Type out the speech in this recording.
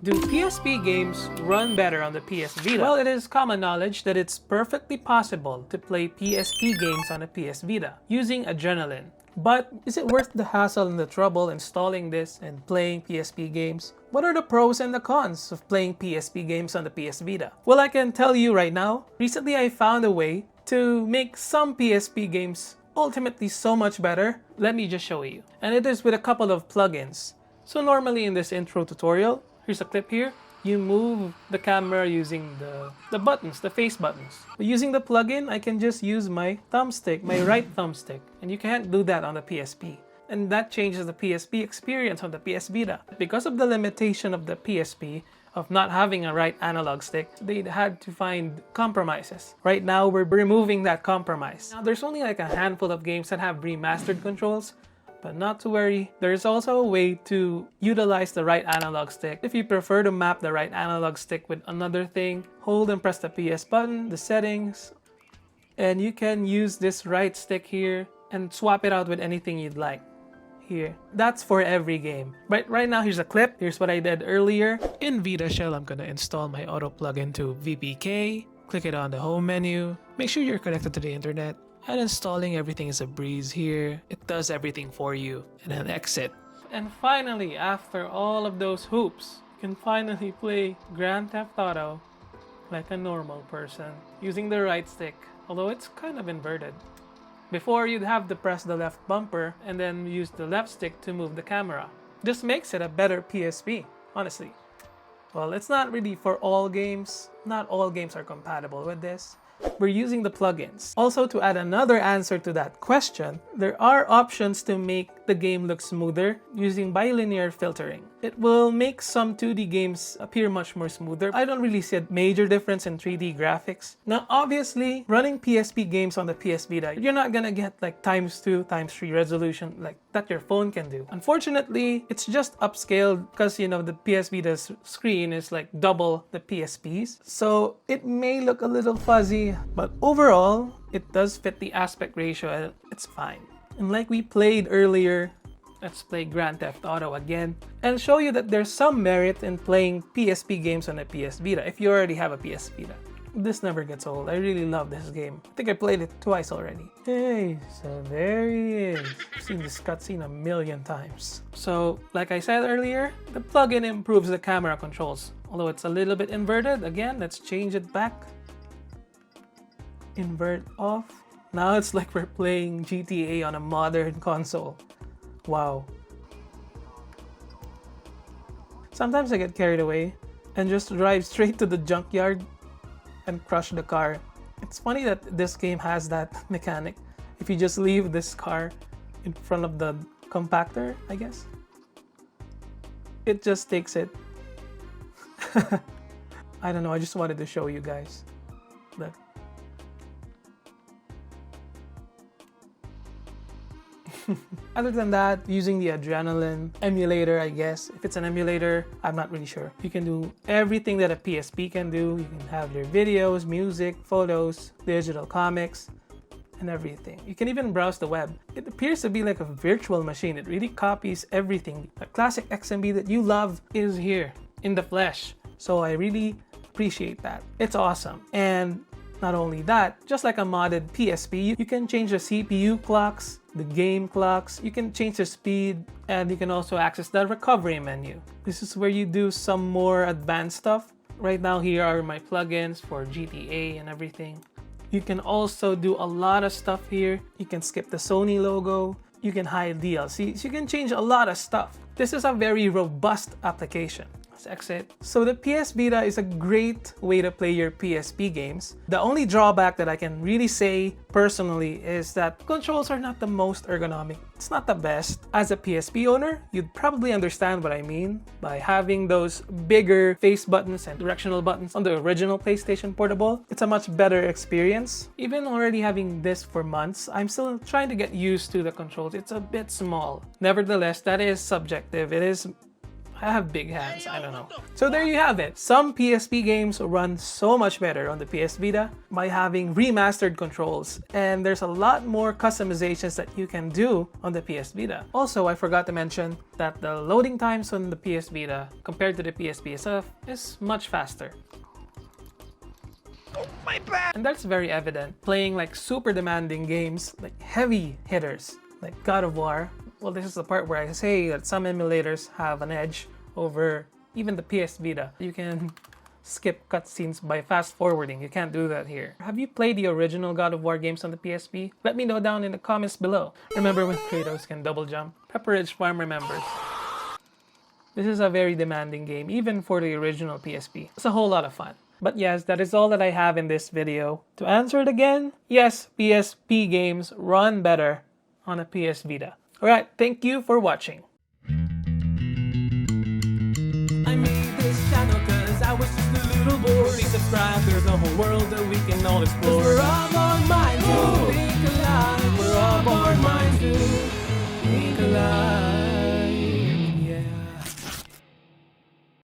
Do PSP games run better on the PS Vita? Well, it is common knowledge that it's perfectly possible to play PSP games on a PS Vita using Adrenaline. But is it worth the hassle and the trouble installing this and playing PSP games? What are the pros and the cons of playing PSP games on the PS Vita? Well, I can tell you right now, recently I found a way to make some PSP games ultimately so much better. Let me just show you. And it is with a couple of plugins. So normally in this intro tutorial, here's a clip here. You move the camera using the buttons, the face buttons. But using the plugin, I can just use my thumbstick, my right thumbstick. And you can't do that on the PSP. And that changes the PSP experience on the PS Vita. Because of the limitation of the PSP, of not having a right analog stick, they had to find compromises. Right now, we're removing that compromise. Now, there's only like a handful of games that have remastered controls. But not to worry, there's also a way to utilize the right analog stick. If you prefer to map the right analog stick with another thing, hold and press the PS button, the settings, and you can use this right stick here and swap it out with anything you'd like. Here. That's for every game. But right now, here's a clip. Here's what I did earlier. In Vita Shell, I'm gonna install my AutoPlugin II VPK. Click it on the home menu. Make sure you're connected to the internet. And installing everything is a breeze here. It does everything for you. And then exit. And finally, after all of those hoops, you can finally play Grand Theft Auto like a normal person using the right stick, although it's kind of inverted. Before, you'd have to press the left bumper and then use the left stick to move the camera. This makes it a better PSP, honestly. Well, it's not really for all games. Not all games are compatible with this. We're using the plugins. Also, to add another answer to that question, there are options to make the game look smoother using bilinear filtering. It will make some 2D games appear much more smoother. I don't really see a major difference in 3D graphics. Now, obviously, running PSP games on the PS Vita, you're not gonna get like ×2, ×3 resolution like that your phone can do. Unfortunately, it's just upscaled because, you know, the PS Vita's screen is like double the PSP's. So it may look a little fuzzy, but overall, it does fit the aspect ratio and it's fine. And like we played earlier, let's play Grand Theft Auto again and show you that there's some merit in playing PSP games on a PS Vita if you already have a PS Vita. This never gets old. I really love this game. I think I played it twice already. Hey, so there he is. I've seen this cutscene a million times. So, like I said earlier, the plugin improves the camera controls. Although it's a little bit inverted. Again, let's change it back. Invert off. Now it's like we're playing GTA on a modern console. Wow. Sometimes I get carried away and just drive straight to the junkyard and crush the car. It's funny that this game has that mechanic. If you just leave this car in front of the compactor, I guess, it just takes it. I don't know, I just wanted to show you guys. Look. Other than that, using the Adrenaline emulator, I guess. If it's an emulator, I'm not really sure. You can do everything that a PSP can do. You can have your videos, music, photos, digital comics, and everything. You can even browse the web. It appears to be like a virtual machine. It really copies everything. The classic XMB that you love is here in the flesh. So I really appreciate that. It's awesome. And not only that, just like a modded PSP, you can change the CPU clocks, the game clocks, you can change the speed, and you can also access the recovery menu. This is where you do some more advanced stuff. Right now, here are my plugins for GTA and everything. You can also do a lot of stuff here. You can skip the Sony logo. You can hide DLCs. You can change a lot of stuff. This is a very robust application. Exit. So the PS Vita is a great way to play your PSP games. The only drawback that I can really say personally is that controls are not the most ergonomic. It's not the best. As a PSP owner, you'd probably understand what I mean by having those bigger face buttons and directional buttons on the original PlayStation Portable. It's a much better experience. Even already having this for months, I'm still trying to get used to the controls. It's a bit small. Nevertheless, that is subjective. It is I have big hands, I don't know. So there you have it. Some PSP games run so much better on the PS Vita by having remastered controls, and there's a lot more customizations that you can do on the PS Vita. Also, I forgot to mention that the loading times on the PS Vita compared to the PSP itself is much faster. Oh, my bad! And that's very evident playing like super demanding games, like heavy hitters, like God of War. Well, this is the part where I say that some emulators have an edge over even the PS Vita. You can skip cutscenes by fast forwarding. You can't do that here. Have you played the original God of War games on the PSP? Let me know down in the comments below. Remember when Kratos can double jump? Pepperidge Farm remembers. This is a very demanding game, even for the original PSP. It's a whole lot of fun. But yes, that is all that I have in this video. To answer it again, yes, PSP games run better on a PS Vita. Alright, thank you for watching. I made this channel cause I was just a little bored. Please subscribe, there's a whole world that we can all explore.